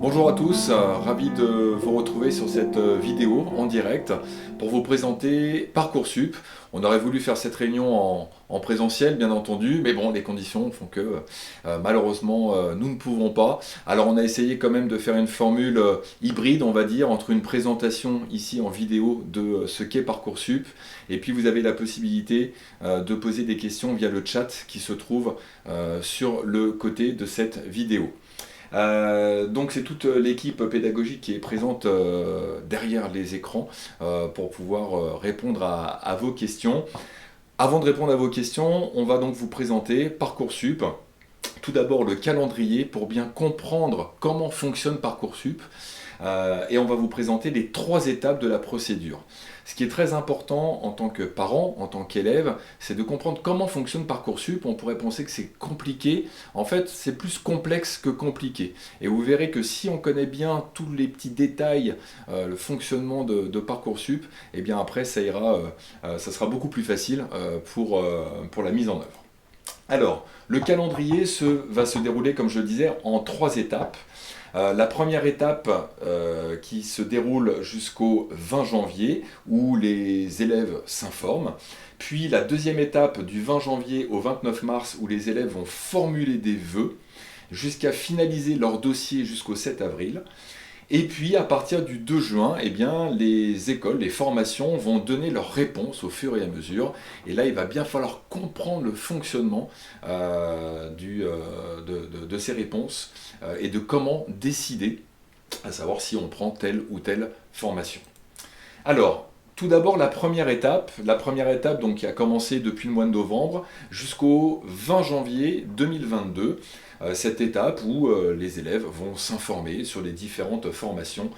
Bonjour à tous, ravi de vous retrouver sur cette vidéo en direct pour vous présenter Parcoursup. On aurait voulu faire cette réunion en présentiel bien entendu, mais bon, les conditions font que malheureusement nous ne pouvons pas. Alors on a essayé quand même de faire une formule hybride, on va dire, entre une présentation ici en vidéo de ce qu'est Parcoursup, et puis vous avez la possibilité de poser des questions via le chat qui se trouve sur le côté de cette vidéo. Donc c'est toute l'équipe pédagogique qui est présente derrière les écrans pour pouvoir répondre à vos questions. Avant de répondre à vos questions, on va donc vous présenter Parcoursup. Tout d'abord le calendrier pour bien comprendre comment fonctionne Parcoursup. Et on va vous présenter les 3 étapes de la procédure. Ce qui est très important en tant que parent, en tant qu'élève, c'est de comprendre comment fonctionne Parcoursup. On pourrait penser que c'est compliqué. En fait, c'est plus complexe que compliqué. Et vous verrez que si on connaît bien tous les petits détails, le fonctionnement de Parcoursup, et bien après, ça ira, ça sera beaucoup plus facile pour la mise en œuvre. Alors, le calendrier va se dérouler, comme je le disais, en 3 étapes. La première étape qui se déroule jusqu'au 20 janvier où les élèves s'informent. Puis la deuxième étape du 20 janvier au 29 mars où les élèves vont formuler des vœux jusqu'à finaliser leur dossier jusqu'au 7 avril. Et puis à partir du 2 juin, eh bien, les écoles, les formations vont donner leurs réponses au fur et à mesure. Et là, il va bien falloir comprendre le fonctionnement de ces réponses et de comment décider, à savoir si on prend telle ou telle formation. Alors, tout d'abord, la première étape donc, qui a commencé depuis le mois de novembre jusqu'au 20 janvier 2022, cette étape où les élèves vont s'informer sur les différentes formations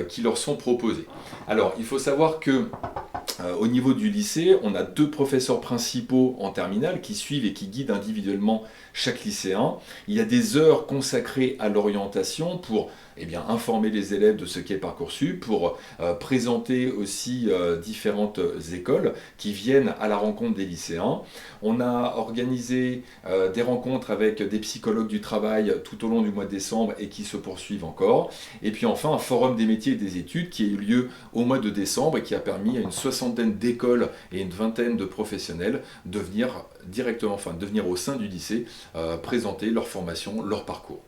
qui leur sont proposées. Alors, il faut savoir que au niveau du lycée, on a 2 professeurs principaux en terminale qui suivent et qui guident individuellement chaque lycéen. Il y a des heures consacrées à l'orientation pour informer les élèves de ce qu'est Parcoursup, pour présenter aussi différentes écoles qui viennent à la rencontre des lycéens. On a organisé des rencontres avec des psychologues du travail tout au long du mois de décembre et qui se poursuivent encore. Et puis enfin un forum des métiers et des études qui a eu lieu au mois de décembre et qui a permis à une 60aine d'écoles et une 20aine de professionnels de venir de venir au sein du lycée présenter leur formation, leur parcours.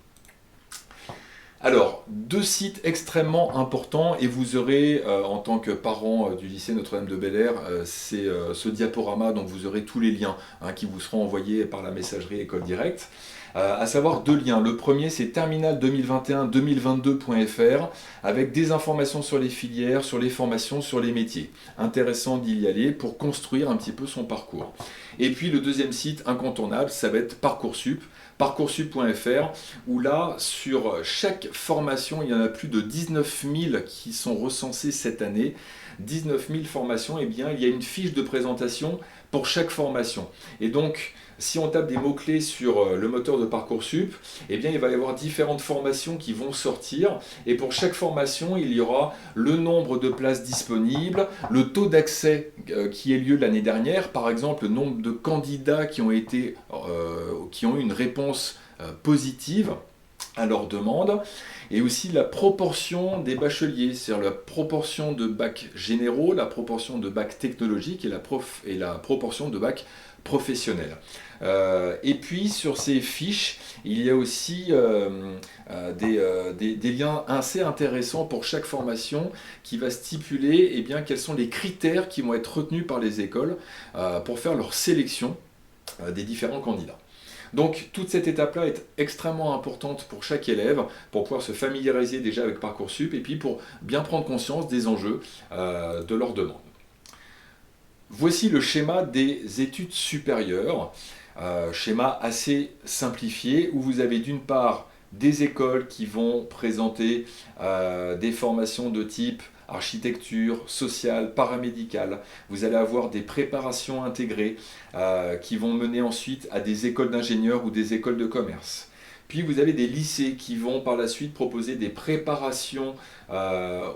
Alors, 2 sites extrêmement importants et vous aurez, en tant que parent du lycée Notre-Dame-de-Bel-Air, c'est ce diaporama, donc vous aurez tous les liens qui vous seront envoyés par la messagerie École Directe. À savoir 2 liens. Le premier, c'est terminal2021-2022.fr avec des informations sur les filières, sur les formations, sur les métiers. Intéressant d'y aller pour construire un petit peu son parcours. Et puis le deuxième site incontournable, ça va être Parcoursup. Parcoursup.fr où là, sur chaque formation, il y en a plus de 19 000 qui sont recensées cette année. 19 000 formations, il y a une fiche de présentation pour chaque formation. Et donc, si on tape des mots-clés sur le moteur de Parcoursup, il va y avoir différentes formations qui vont sortir. Et pour chaque formation, il y aura le nombre de places disponibles, le taux d'accès qui a eu lieu l'année dernière, par exemple le nombre de candidats qui ont eu une réponse positive à leur demande, et aussi la proportion des bacheliers, c'est-à-dire la proportion de bacs généraux, la proportion de bacs technologiques et la proportion de bacs professionnels. Et puis sur ces fiches, il y a aussi des liens assez intéressants pour chaque formation qui va stipuler quels sont les critères qui vont être retenus par les écoles pour faire leur sélection des différents candidats. Donc toute cette étape-là est extrêmement importante pour chaque élève, pour pouvoir se familiariser déjà avec Parcoursup et puis pour bien prendre conscience des enjeux de leur demande. Voici le schéma des études supérieures, schéma assez simplifié où vous avez d'une part des écoles qui vont présenter des formations de type architecture, sociale, paramédicale. Vous allez avoir des préparations intégrées qui vont mener ensuite à des écoles d'ingénieurs ou des écoles de commerce. Puis vous avez des lycées qui vont par la suite proposer des préparations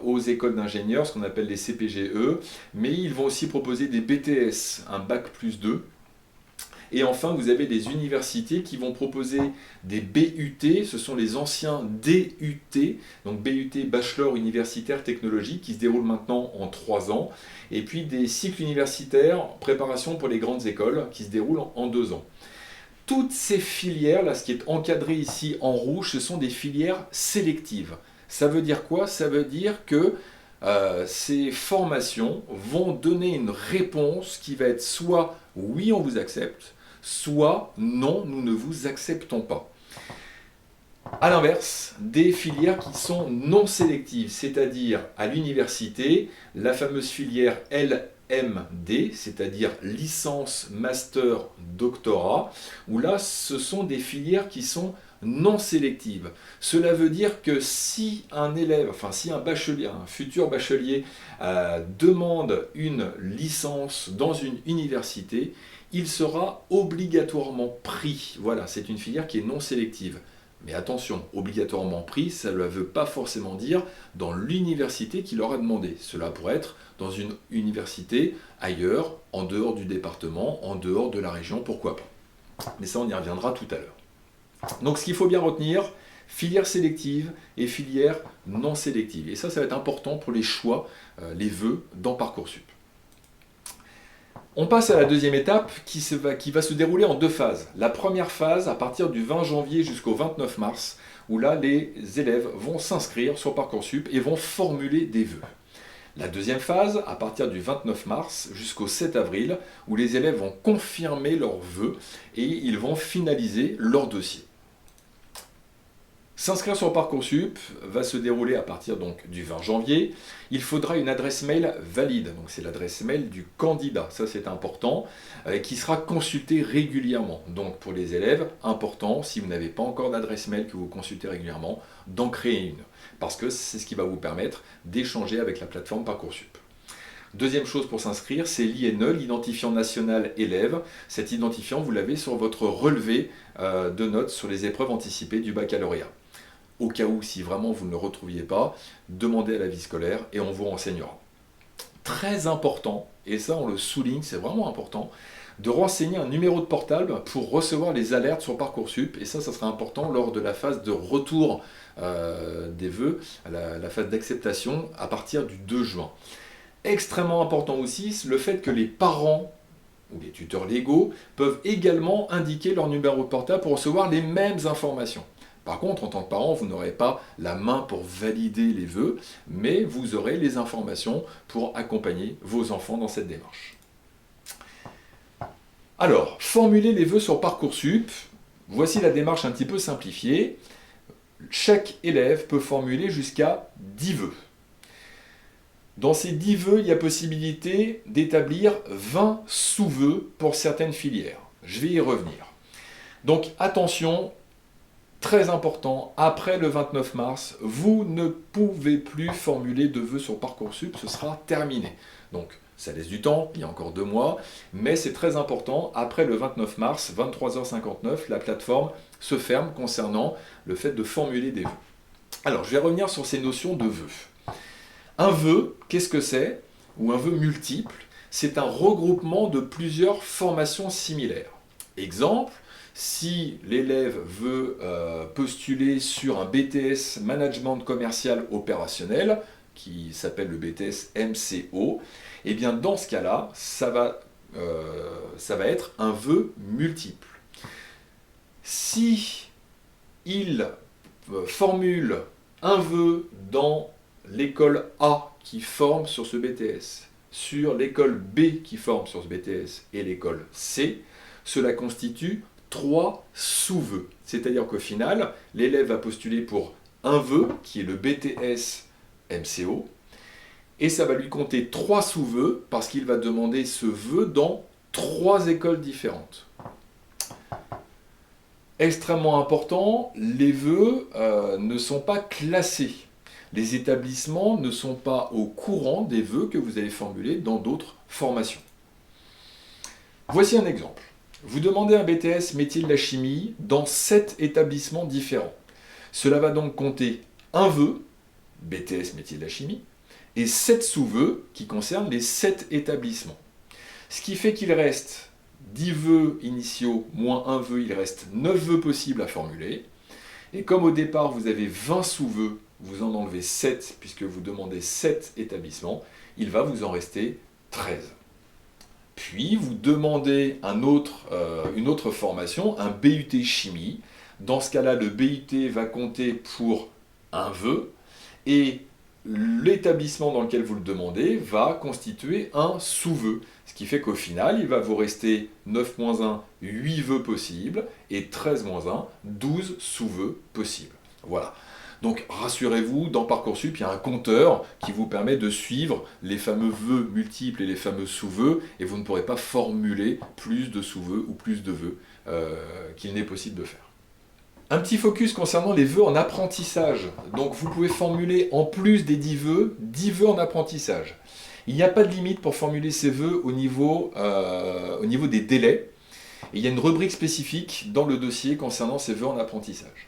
aux écoles d'ingénieurs, ce qu'on appelle les CPGE, mais ils vont aussi proposer des BTS, un bac plus 2. Et enfin, vous avez des universités qui vont proposer des BUT, ce sont les anciens DUT, donc BUT, Bachelor Universitaire Technologique, qui se déroulent maintenant en 3 ans, et puis des cycles universitaires, préparation pour les grandes écoles, qui se déroulent en 2 ans. Toutes ces filières, là, ce qui est encadré ici en rouge, ce sont des filières sélectives. Ça veut dire quoi? Ça veut dire que ces formations vont donner une réponse qui va être soit oui, on vous accepte, soit non, nous ne vous acceptons pas. A l'inverse, des filières qui sont non sélectives, c'est-à-dire à l'université, la fameuse filière LMD, c'est-à-dire licence, master, doctorat, où là, ce sont des filières qui sont non sélectives. Cela veut dire que si un élève, enfin si un bachelier, un futur bachelier demande une licence dans une université, il sera obligatoirement pris. Voilà, c'est une filière qui est non sélective. Mais attention, obligatoirement pris, ça ne veut pas forcément dire dans l'université qu'il aura demandé. Cela pourrait être dans une université ailleurs, en dehors du département, en dehors de la région, pourquoi pas. Mais ça, on y reviendra tout à l'heure. Donc ce qu'il faut bien retenir, filière sélective et filière non sélective. Et ça va être important pour les choix, les vœux dans Parcoursup. On passe à la deuxième étape qui va se dérouler en 2 phases. La première phase à partir du 20 janvier jusqu'au 29 mars, où là les élèves vont s'inscrire sur Parcoursup et vont formuler des vœux. La deuxième phase à partir du 29 mars jusqu'au 7 avril, où les élèves vont confirmer leurs vœux et ils vont finaliser leur dossier. S'inscrire sur Parcoursup va se dérouler à partir donc du 20 janvier. Il faudra une adresse mail valide, donc c'est l'adresse mail du candidat, ça c'est important, qui sera consultée régulièrement. Donc pour les élèves, important, si vous n'avez pas encore d'adresse mail que vous consultez régulièrement, d'en créer une, parce que c'est ce qui va vous permettre d'échanger avec la plateforme Parcoursup. Deuxième chose pour s'inscrire, c'est l'INE, l'identifiant national élève. Cet identifiant, vous l'avez sur votre relevé de notes sur les épreuves anticipées du baccalauréat. Au cas où, si vraiment vous ne le retrouviez pas, demandez à la vie scolaire et on vous renseignera. Très important, et ça on le souligne, c'est vraiment important, de renseigner un numéro de portable pour recevoir les alertes sur Parcoursup. Et ça sera important lors de la phase de retour des vœux, la phase d'acceptation à partir du 2 juin. Extrêmement important aussi, le fait que les parents ou les tuteurs légaux peuvent également indiquer leur numéro de portable pour recevoir les mêmes informations. Par contre, en tant que parent, vous n'aurez pas la main pour valider les vœux, mais vous aurez les informations pour accompagner vos enfants dans cette démarche. Alors, formuler les vœux sur Parcoursup, voici la démarche un petit peu simplifiée. Chaque élève peut formuler jusqu'à 10 vœux. Dans ces 10 vœux, il y a possibilité d'établir 20 sous-vœux pour certaines filières. Je vais y revenir. Donc attention, très important, après le 29 mars, vous ne pouvez plus formuler de vœux sur Parcoursup, ce sera terminé. Donc ça laisse du temps, il y a encore 2 mois, mais c'est très important, après le 29 mars, 23h59, la plateforme se ferme concernant le fait de formuler des vœux. Alors je vais revenir sur ces notions de vœux. Un vœu, qu'est-ce que c'est? Ou un vœu multiple, c'est un regroupement de plusieurs formations similaires. Exemple, si l'élève veut postuler sur un BTS Management Commercial Opérationnel, qui s'appelle le BTS MCO, et bien dans ce cas-là, ça va être un vœu multiple. Si il formule un vœu dans l'école A qui forme sur ce BTS, sur l'école B qui forme sur ce BTS et l'école C, cela constitue 3 sous-vœux. C'est-à-dire qu'au final, l'élève va postuler pour un vœu qui est le BTS MCO et ça va lui compter 3 sous-vœux parce qu'il va demander ce vœu dans 3 écoles différentes. Extrêmement important, les vœux ne sont pas classés. Les établissements ne sont pas au courant des vœux que vous avez formulés dans d'autres formations. Voici un exemple. Vous demandez un BTS métier de la chimie dans 7 établissements différents. Cela va donc compter un vœu, BTS métier de la chimie, et 7 sous-vœux qui concernent les 7 établissements. Ce qui fait qu'il reste 10 vœux initiaux moins un vœu, il reste 9 vœux possibles à formuler. Et comme au départ vous avez 20 sous-vœux, vous en enlevez 7 puisque vous demandez 7 établissements, il va vous en rester 13. Puis vous demandez une autre formation, un BUT chimie. Dans ce cas-là, le BUT va compter pour un vœu et l'établissement dans lequel vous le demandez va constituer un sous-vœu. Ce qui fait qu'au final, il va vous rester 9-1, 8 vœux possibles et 13-1, 12 sous-vœux possibles. Voilà. Donc rassurez-vous, dans Parcoursup, il y a un compteur qui vous permet de suivre les fameux vœux multiples et les fameux sous-vœux, et vous ne pourrez pas formuler plus de sous-vœux ou plus de vœux qu'il n'est possible de faire. Un petit focus concernant les vœux en apprentissage. Donc vous pouvez formuler en plus des 10 vœux en apprentissage. Il n'y a pas de limite pour formuler ces vœux au niveau des délais. Et il y a une rubrique spécifique dans le dossier concernant ces vœux en apprentissage.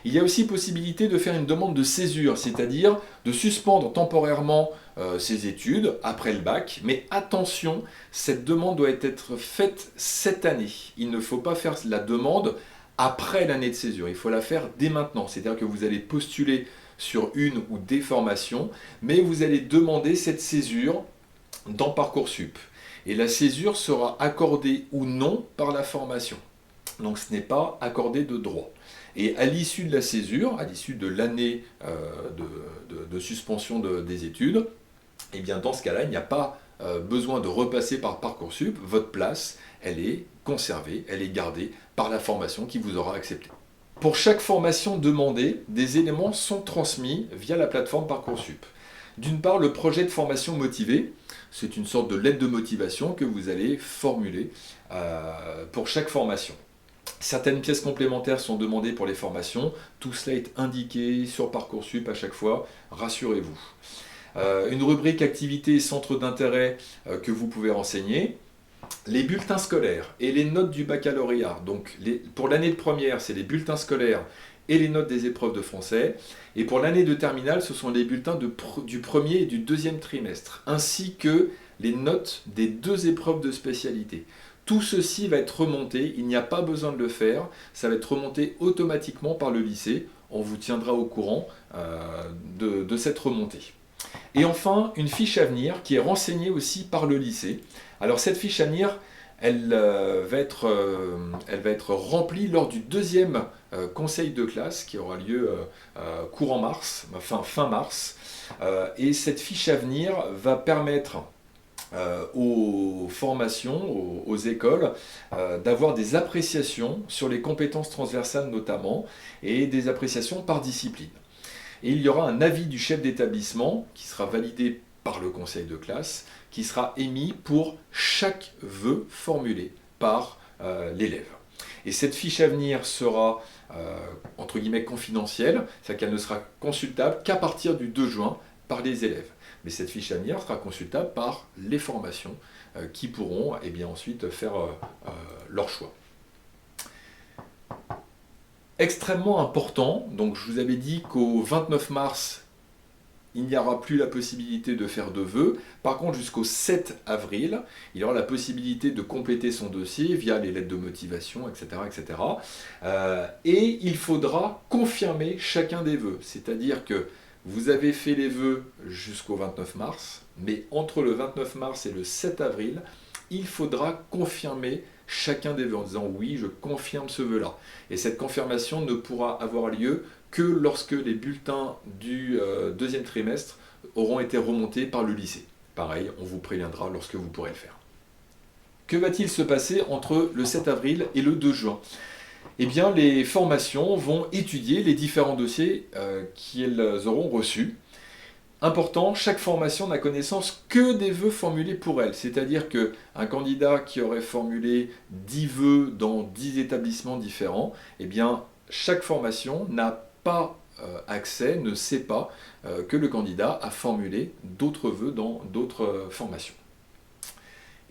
Il y a aussi possibilité de faire une demande de césure, c'est-à-dire de suspendre temporairement ses études après le bac. Mais attention, cette demande doit être faite cette année. Il ne faut pas faire la demande après l'année de césure. Il faut la faire dès maintenant. C'est-à-dire que vous allez postuler sur une ou des formations, mais vous allez demander cette césure dans Parcoursup. Et la césure sera accordée ou non par la formation. Donc ce n'est pas accordé de droit. Et à l'issue de la césure, à l'issue de l'année de suspension des études, eh bien dans ce cas-là, il n'y a pas besoin de repasser par Parcoursup. Votre place, elle est conservée, elle est gardée par la formation qui vous aura accepté. Pour chaque formation demandée, des éléments sont transmis via la plateforme Parcoursup. D'une part, le projet de formation motivée, c'est une sorte de lettre de motivation que vous allez formuler pour chaque formation. Certaines pièces complémentaires sont demandées pour les formations. Tout cela est indiqué sur Parcoursup à chaque fois, rassurez-vous. Une rubrique activités et centres d'intérêt que vous pouvez renseigner. Les bulletins scolaires et les notes du baccalauréat. Donc pour l'année de première, c'est les bulletins scolaires et les notes des épreuves de français. Et pour l'année de terminale, ce sont les bulletins du premier et du deuxième trimestre, ainsi que les notes des 2 épreuves de spécialité. Tout ceci va être remonté, il n'y a pas besoin de le faire, ça va être remonté automatiquement par le lycée. On vous tiendra au courant de cette remontée. Et enfin, une fiche à venir qui est renseignée aussi par le lycée. Alors cette fiche à venir, elle va être remplie lors du 2e conseil de classe qui aura lieu courant mars, fin mars. Et cette fiche à venir va permettre aux formations, aux écoles, d'avoir des appréciations sur les compétences transversales notamment, et des appréciations par discipline. Et il y aura un avis du chef d'établissement qui sera validé par le conseil de classe, qui sera émis pour chaque vœu formulé par l'élève. Et cette fiche à venir sera entre guillemets confidentielle, c'est-à-dire qu'elle ne sera consultable qu'à partir du 2 juin par les élèves. Mais cette fiche à venir sera consultable par les formations qui pourront ensuite faire leur choix. Extrêmement important, donc je vous avais dit qu'au 29 mars, il n'y aura plus la possibilité de faire de vœux. Par contre, jusqu'au 7 avril, il y aura la possibilité de compléter son dossier via les lettres de motivation, etc. etc. Et il faudra confirmer chacun des vœux. C'est-à-dire que vous avez fait les vœux jusqu'au 29 mars, mais entre le 29 mars et le 7 avril, il faudra confirmer chacun des vœux en disant oui, je confirme ce vœu-là. Et cette confirmation ne pourra avoir lieu que lorsque les bulletins du 2e trimestre auront été remontés par le lycée. Pareil, on vous préviendra lorsque vous pourrez le faire. Que va-t-il se passer entre le 7 avril et le 2 juin ? Eh bien, les formations vont étudier les différents dossiers qu'elles auront reçus. Important, chaque formation n'a connaissance que des vœux formulés pour elle. C'est-à-dire qu'un candidat qui aurait formulé 10 vœux dans 10 établissements différents, eh bien, chaque formation n'a pas accès, ne sait pas que le candidat a formulé d'autres vœux dans d'autres formations.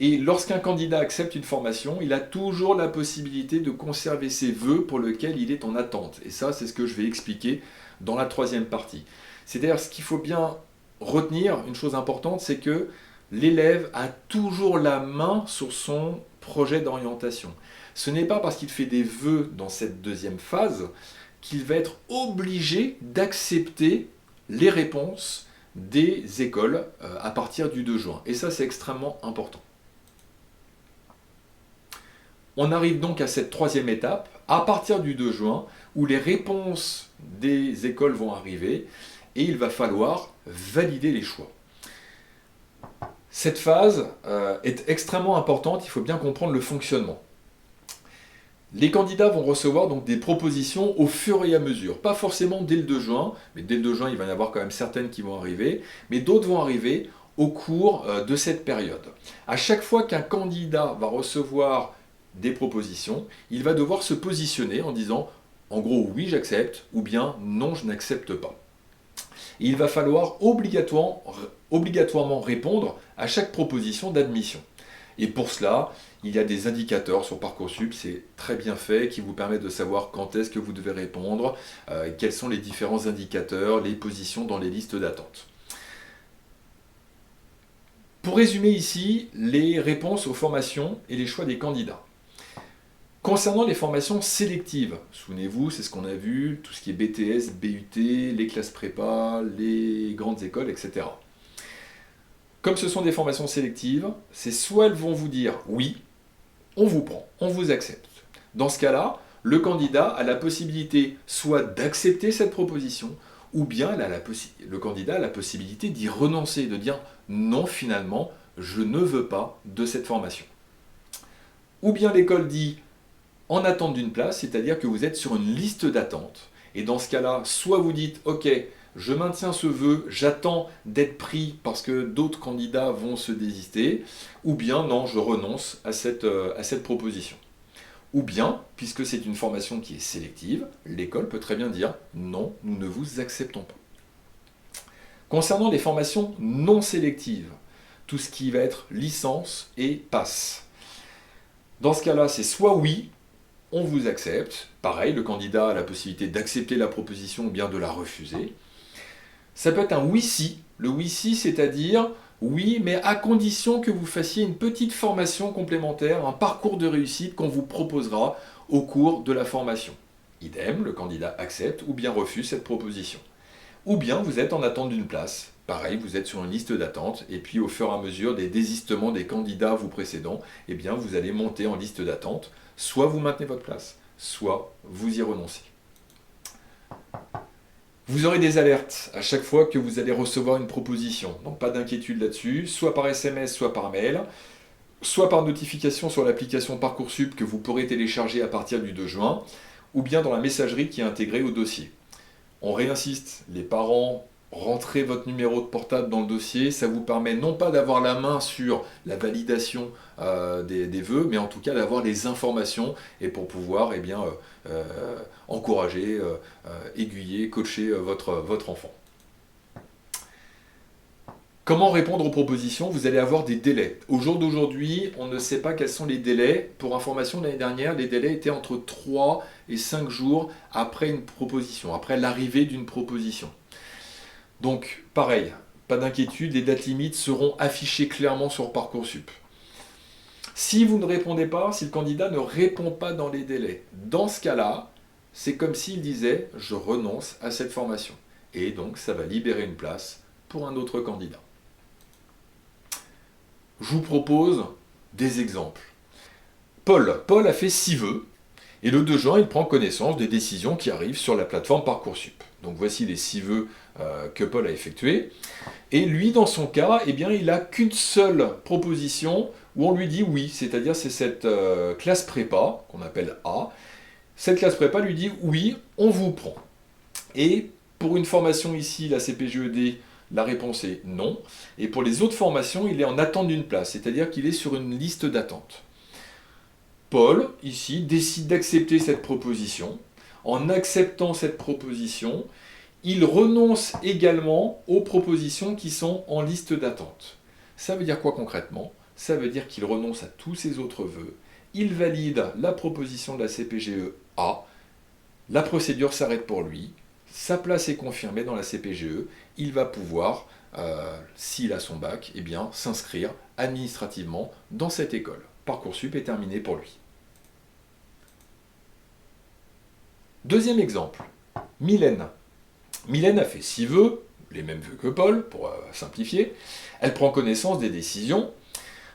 Et lorsqu'un candidat accepte une formation, il a toujours la possibilité de conserver ses vœux pour lesquels il est en attente. Et ça, c'est ce que je vais expliquer dans la 3e partie. C'est-à-dire, ce qu'il faut bien retenir, une chose importante, c'est que l'élève a toujours la main sur son projet d'orientation. Ce n'est pas parce qu'il fait des vœux dans cette deuxième phase qu'il va être obligé d'accepter les réponses des écoles à partir du 2 juin. Et ça, c'est extrêmement important. On arrive donc à cette troisième étape, à partir du 2 juin, où les réponses des écoles vont arriver et il va falloir valider les choix. Cette phase est extrêmement importante, il faut bien comprendre le fonctionnement. Les candidats vont recevoir donc des propositions au fur et à mesure, pas forcément dès le 2 juin, mais dès le 2 juin il va y en avoir quand même certaines qui vont arriver, mais d'autres vont arriver au cours de cette période. À chaque fois qu'un candidat va recevoir des propositions, il va devoir se positionner en disant en gros oui j'accepte ou bien non je n'accepte pas. Et il va falloir obligatoirement répondre à chaque proposition d'admission. Et pour cela, il y a des indicateurs sur Parcoursup, c'est très bien fait, qui vous permettent de savoir quand est-ce que vous devez répondre, quels sont les différents indicateurs, les positions dans les listes d'attente. Pour résumer ici, les réponses aux formations et les choix des candidats. Concernant les formations sélectives, souvenez-vous, c'est ce qu'on a vu, tout ce qui est BTS, BUT, les classes prépa, les grandes écoles, etc. Comme ce sont des formations sélectives, c'est soit elles vont vous dire oui, on vous prend, on vous accepte. Dans ce cas-là, le candidat a la possibilité soit d'accepter cette proposition, ou bien le candidat a la possibilité d'y renoncer, de dire non finalement, je ne veux pas de cette formation. Ou bien l'école dit en attente d'une place, c'est-à-dire que vous êtes sur une liste d'attente. Et dans ce cas-là, soit vous dites ok, je maintiens ce vœu, j'attends d'être pris parce que d'autres candidats vont se désister, ou bien non, je renonce à cette proposition. Ou bien, puisque c'est une formation qui est sélective, l'école peut très bien dire non, nous ne vous acceptons pas. Concernant les formations non sélectives, tout ce qui va être licence et passe. Dans ce cas-là, c'est soit oui, on vous accepte, pareil, le candidat a la possibilité d'accepter la proposition ou bien de la refuser. Ça peut être un oui-si. Le oui-si, c'est-à-dire oui, mais à condition que vous fassiez une petite formation complémentaire, un parcours de réussite qu'on vous proposera au cours de la formation. Idem, le candidat accepte ou bien refuse cette proposition. Ou bien vous êtes en attente d'une place. Pareil, vous êtes sur une liste d'attente et puis au fur et à mesure des désistements des candidats vous précédents, eh bien vous allez monter en liste d'attente. Soit vous maintenez votre place, soit vous y renoncez. Vous aurez des alertes à chaque fois que vous allez recevoir une proposition. Donc pas d'inquiétude là-dessus, soit par SMS, soit par mail, soit par notification sur l'application Parcoursup que vous pourrez télécharger à partir du 2 juin, ou bien dans la messagerie qui est intégrée au dossier. On réinsiste, les parents, rentrez votre numéro de portable dans le dossier, ça vous permet non pas d'avoir la main sur la validation des vœux, mais en tout cas d'avoir les informations et pour pouvoir encourager, aiguiller, coacher votre enfant. Comment répondre aux propositions? Vous allez avoir des délais. Au jour d'aujourd'hui, on ne sait pas quels sont les délais. Pour information, l'année dernière, les délais étaient entre 3 et 5 jours après une proposition, après l'arrivée d'une proposition. Donc, pareil, pas d'inquiétude, les dates limites seront affichées clairement sur Parcoursup. Si vous ne répondez pas, si le candidat ne répond pas dans les délais, dans ce cas-là, c'est comme s'il disait « je renonce à cette formation ». Et donc, ça va libérer une place pour un autre candidat. Je vous propose des exemples. Paul a fait 6 vœux, et le 2 juin, il prend connaissance des décisions qui arrivent sur la plateforme Parcoursup. Donc voici les 6 vœux que Paul a effectués. Et lui, dans son cas, eh bien, il n'a qu'une seule proposition où on lui dit oui, c'est-à-dire c'est cette classe prépa, qu'on appelle A. Cette classe prépa lui dit oui, on vous prend. Et pour une formation ici, la CPGED, la réponse est non. Et pour les autres formations, il est en attente d'une place, c'est-à-dire qu'il est sur une liste d'attente. Paul, ici, décide d'accepter cette proposition. En acceptant cette proposition, il renonce également aux propositions qui sont en liste d'attente. Ça veut dire quoi concrètement? Ça veut dire qu'il renonce à tous ses autres vœux. Il valide la proposition de la CPGE A. La procédure s'arrête pour lui. Sa place est confirmée dans la CPGE. Il va pouvoir s'il a son bac, eh bien, s'inscrire administrativement dans cette école. Parcoursup est terminé pour lui. Deuxième exemple, Mylène. Mylène a fait 6 vœux, les mêmes vœux que Paul, pour simplifier. Elle prend connaissance des décisions.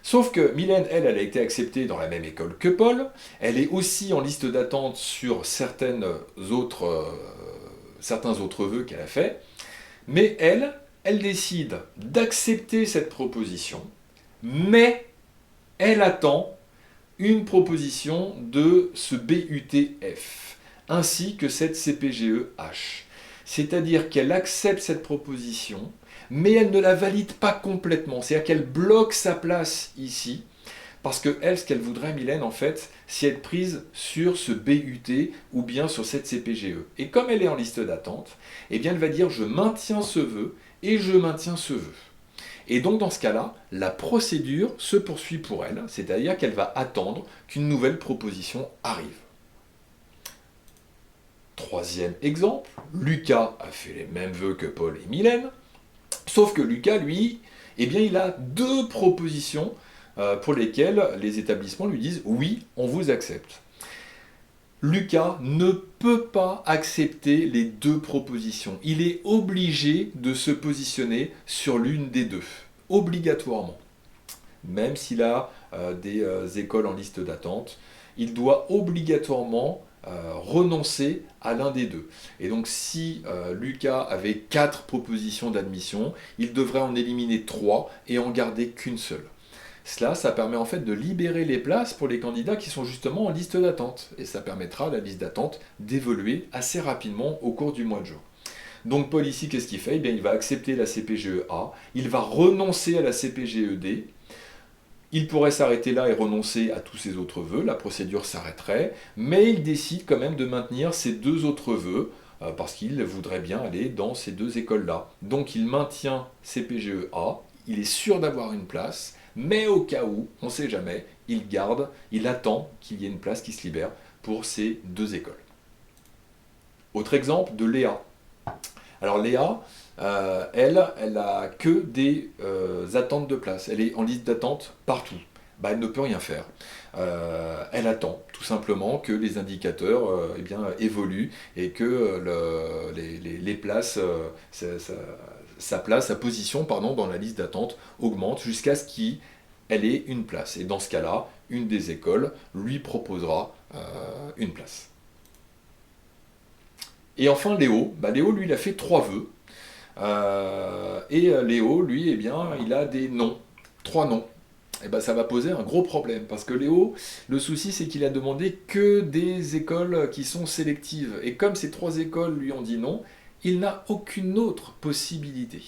Sauf que Mylène, elle a été acceptée dans la même école que Paul. Elle est aussi en liste d'attente sur certains autres vœux qu'elle a fait. Mais elle décide d'accepter cette proposition, mais elle attend une proposition de ce BUTF, ainsi que cette CPGE-H. C'est-à-dire qu'elle accepte cette proposition, mais elle ne la valide pas complètement. C'est-à-dire qu'elle bloque sa place ici, parce que elle, ce qu'elle voudrait, Mylène, en fait, c'est être prise sur ce BUT ou bien sur cette CPGE. Et comme elle est en liste d'attente, eh bien, elle va dire je maintiens ce vœu et je maintiens ce vœu. Et donc, dans ce cas-là, la procédure se poursuit pour elle, c'est-à-dire qu'elle va attendre qu'une nouvelle proposition arrive. Troisième exemple, Lucas a fait les mêmes vœux que Paul et Mylène, sauf que Lucas, lui, eh bien, il a 2 propositions pour lesquelles les établissements lui disent « oui, on vous accepte ». Lucas ne peut pas accepter les 2 propositions. Il est obligé de se positionner sur l'une des 2, obligatoirement. Même s'il a des écoles en liste d'attente, il doit obligatoirement renoncer à l'un des 2. Et donc si Lucas avait 4 propositions d'admission, il devrait en éliminer 3 et en garder qu'une seule. Cela, ça permet en fait de libérer les places pour les candidats qui sont justement en liste d'attente. Et ça permettra à la liste d'attente d'évoluer assez rapidement au cours du mois de juin. Donc Paul ici, qu'est-ce qu'il fait ? Eh bien, il va accepter la CPGE-A, il va renoncer à la CPGE-D. Il pourrait s'arrêter là et renoncer à tous ses autres vœux, la procédure s'arrêterait, mais il décide quand même de maintenir ses 2 autres vœux, parce qu'il voudrait bien aller dans ces 2 écoles-là. Donc il maintient CPGE-A, il est sûr d'avoir une place, mais au cas où, on ne sait jamais, il attend qu'il y ait une place qui se libère pour ces 2 écoles. Autre exemple de Léa. Alors Léa, elle a que des attentes de place. Elle est en liste d'attente partout. Elle ne peut rien faire. Elle attend tout simplement que les indicateurs évoluent et que les places, sa position dans la liste d'attente augmente jusqu'à ce qu'elle ait une place. Et dans ce cas-là, une des écoles lui proposera une place. Et enfin Léo, Léo lui il a fait 3 vœux. Et Léo, lui, eh bien, il a des noms, 3 noms. Et ça va poser un gros problème, parce que Léo, le souci c'est qu'il a demandé que des écoles qui sont sélectives. Et comme ces 3 écoles lui ont dit non, il n'a aucune autre possibilité.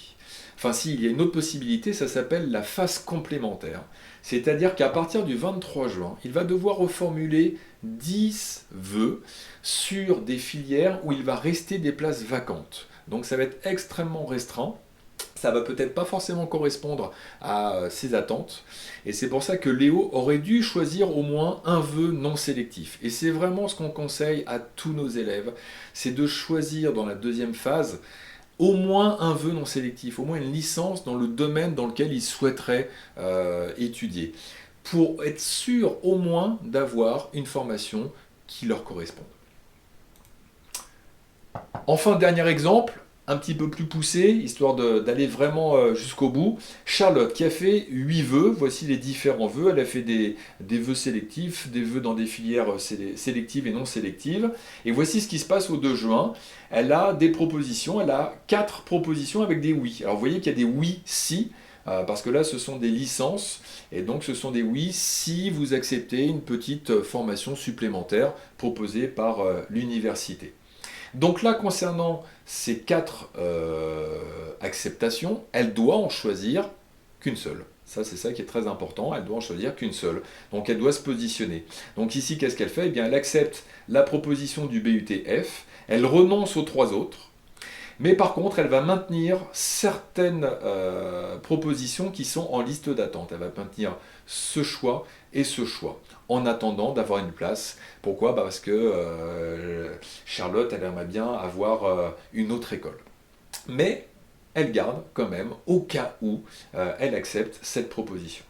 Enfin si, il y a une autre possibilité, ça s'appelle la phase complémentaire. C'est-à-dire qu'à partir du 23 juin, il va devoir reformuler 10 vœux sur des filières où il va rester des places vacantes. Donc ça va être extrêmement restreint. Ça va peut-être pas forcément correspondre à ses attentes. Et c'est pour ça que Léo aurait dû choisir au moins un vœu non sélectif. Et c'est vraiment ce qu'on conseille à tous nos élèves, c'est de choisir dans la 2e phase au moins un vœu non sélectif, au moins une licence dans le domaine dans lequel ils souhaiteraient étudier, pour être sûr au moins d'avoir une formation qui leur corresponde. Enfin, dernier exemple, un petit peu plus poussé, histoire d'aller vraiment jusqu'au bout. Charlotte qui a fait 8 vœux, voici les différents vœux. Elle a fait des vœux sélectifs, des vœux dans des filières sélectives et non sélectives. Et voici ce qui se passe au 2 juin. Elle a des propositions, elle a 4 propositions avec des oui. Alors vous voyez qu'il y a des oui si, parce que là ce sont des licences, et donc ce sont des oui si vous acceptez une petite formation supplémentaire proposée par l'université. Donc là, concernant ces 4 acceptations, elle doit en choisir qu'une seule. Ça, c'est ça qui est très important, elle doit en choisir qu'une seule. Donc elle doit se positionner. Donc ici, qu'est-ce qu'elle fait ? Eh bien, elle accepte la proposition du BUTF, elle renonce aux 3 autres, mais par contre, elle va maintenir certaines propositions qui sont en liste d'attente. Elle va maintenir ce choix et ce choix, en attendant d'avoir une place. Pourquoi ? Parce que Charlotte, elle aimerait bien avoir une autre école. Mais elle garde quand même au cas où elle accepte cette proposition.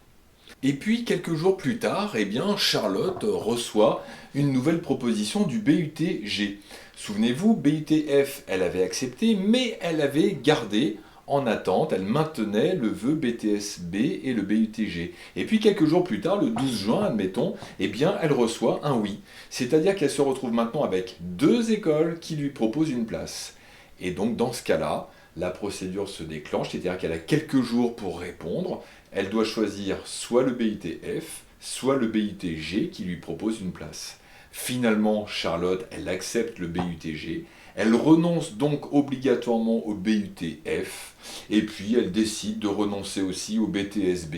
Et puis quelques jours plus tard, eh bien, Charlotte reçoit une nouvelle proposition du BUT-G. Souvenez-vous, BUT-F, elle avait accepté, mais elle avait gardé en attente, elle maintenait le vœu BTS-B et le BUT-G. Et puis quelques jours plus tard, le 12 juin, admettons, eh bien, elle reçoit un oui. C'est-à-dire qu'elle se retrouve maintenant avec deux écoles qui lui proposent une place. Et donc dans ce cas-là, la procédure se déclenche, c'est-à-dire qu'elle a quelques jours pour répondre. Elle doit choisir soit le BUT-F, soit le BUT-G qui lui propose une place. Finalement, Charlotte, elle accepte le BUT-G. Elle renonce donc obligatoirement au BUT-F. Et puis, elle décide de renoncer aussi au BTS-B.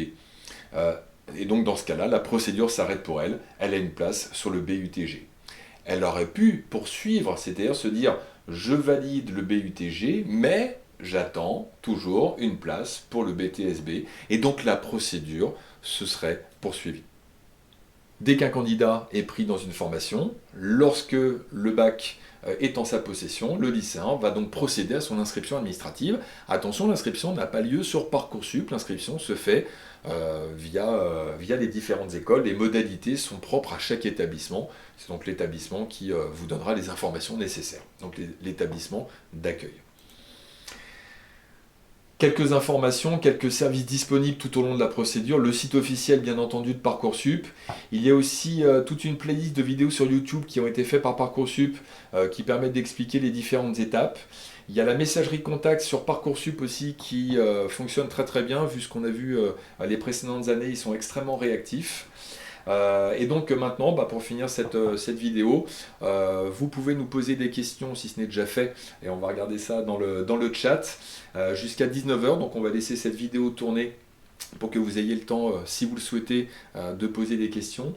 Et donc, dans ce cas-là, la procédure s'arrête pour elle. Elle a une place sur le BUT-G. Elle aurait pu poursuivre, c'est-à-dire se dire je valide le BUT-G, mais j'attends toujours une place pour le BTS-B, et donc la procédure se serait poursuivie. Dès qu'un candidat est pris dans une formation, lorsque le bac est en sa possession, le lycéen va donc procéder à son inscription administrative. Attention, l'inscription n'a pas lieu sur Parcoursup, l'inscription se fait via les différentes écoles. Les modalités sont propres à chaque établissement. C'est donc l'établissement qui vous donnera les informations nécessaires, donc l'établissement d'accueil. Quelques informations, quelques services disponibles tout au long de la procédure. Le site officiel, bien entendu, de Parcoursup. Il y a aussi toute une playlist de vidéos sur YouTube qui ont été faites par Parcoursup qui permettent d'expliquer les différentes étapes. Il y a la messagerie contact sur Parcoursup aussi qui fonctionne très très bien. Vu ce qu'on a vu les précédentes années, ils sont extrêmement réactifs. Et donc maintenant, pour finir cette vidéo, vous pouvez nous poser des questions si ce n'est déjà fait, et on va regarder ça dans le chat jusqu'à 19h. Donc on va laisser cette vidéo tourner pour que vous ayez le temps, si vous le souhaitez, de poser des questions.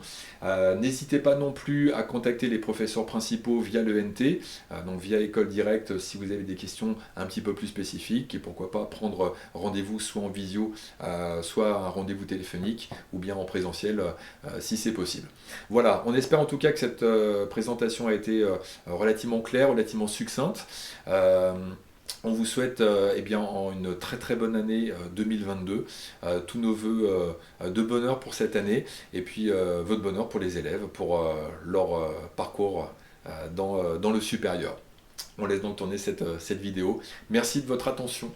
N'hésitez pas non plus à contacter les professeurs principaux via l'ENT, donc via École Directe, si vous avez des questions un petit peu plus spécifiques, et pourquoi pas prendre rendez-vous soit en visio, soit un rendez-vous téléphonique, ou bien en présentiel, si c'est possible. Voilà, on espère en tout cas que cette présentation a été relativement claire, relativement succincte. On vous souhaite une très très bonne année 2022, tous nos voeux de bonheur pour cette année, et puis vœux de bonheur pour les élèves, pour leur parcours dans le supérieur. On laisse donc tourner cette vidéo. Merci de votre attention.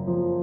Thank you.